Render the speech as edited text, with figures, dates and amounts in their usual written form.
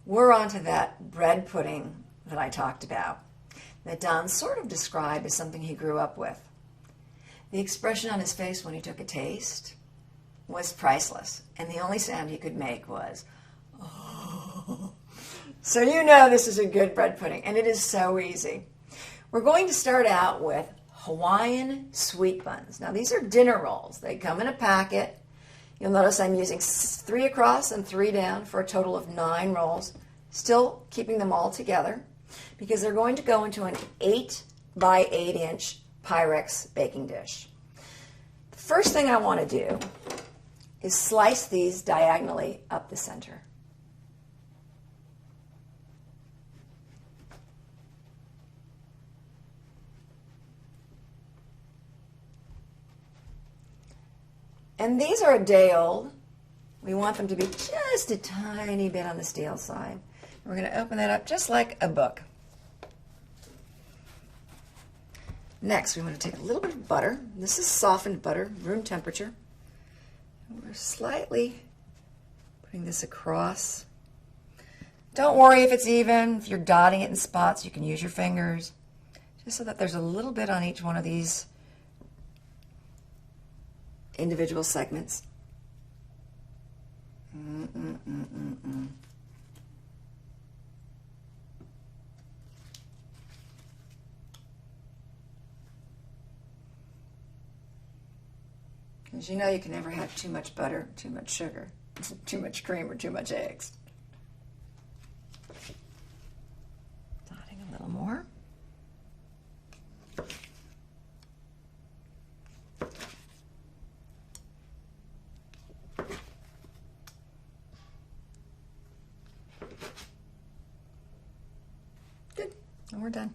we're on to that bread pudding that I talked about, that Don sort of described as something he grew up with. The expression on his face when he took a taste was priceless, and the only sound he could make was, oh. So you know this is a good bread pudding, and it is so easy. We're going to start out with Hawaiian sweet buns. Now these are dinner rolls. They come in a packet. You'll notice I'm using 3 across and 3 down for a total of 9 rolls, still keeping them all together because they're going to go into an 8 by 8 inch Pyrex baking dish. The first thing I want to do is slice these diagonally up the center. And these are a day old. We want them to be just a tiny bit on the stale side. We're going to open that up just like a book. Next, we want to take a little bit of butter. This is softened butter, room temperature. And we're slightly putting this across. Don't worry if it's even. If you're dotting it in spots, you can use your fingers. Just so that there's a little bit on each one of these individual segments. As you know, you can never have too much butter, too much sugar, too much cream, or too much eggs. Dotting a little more. Good, and we're done.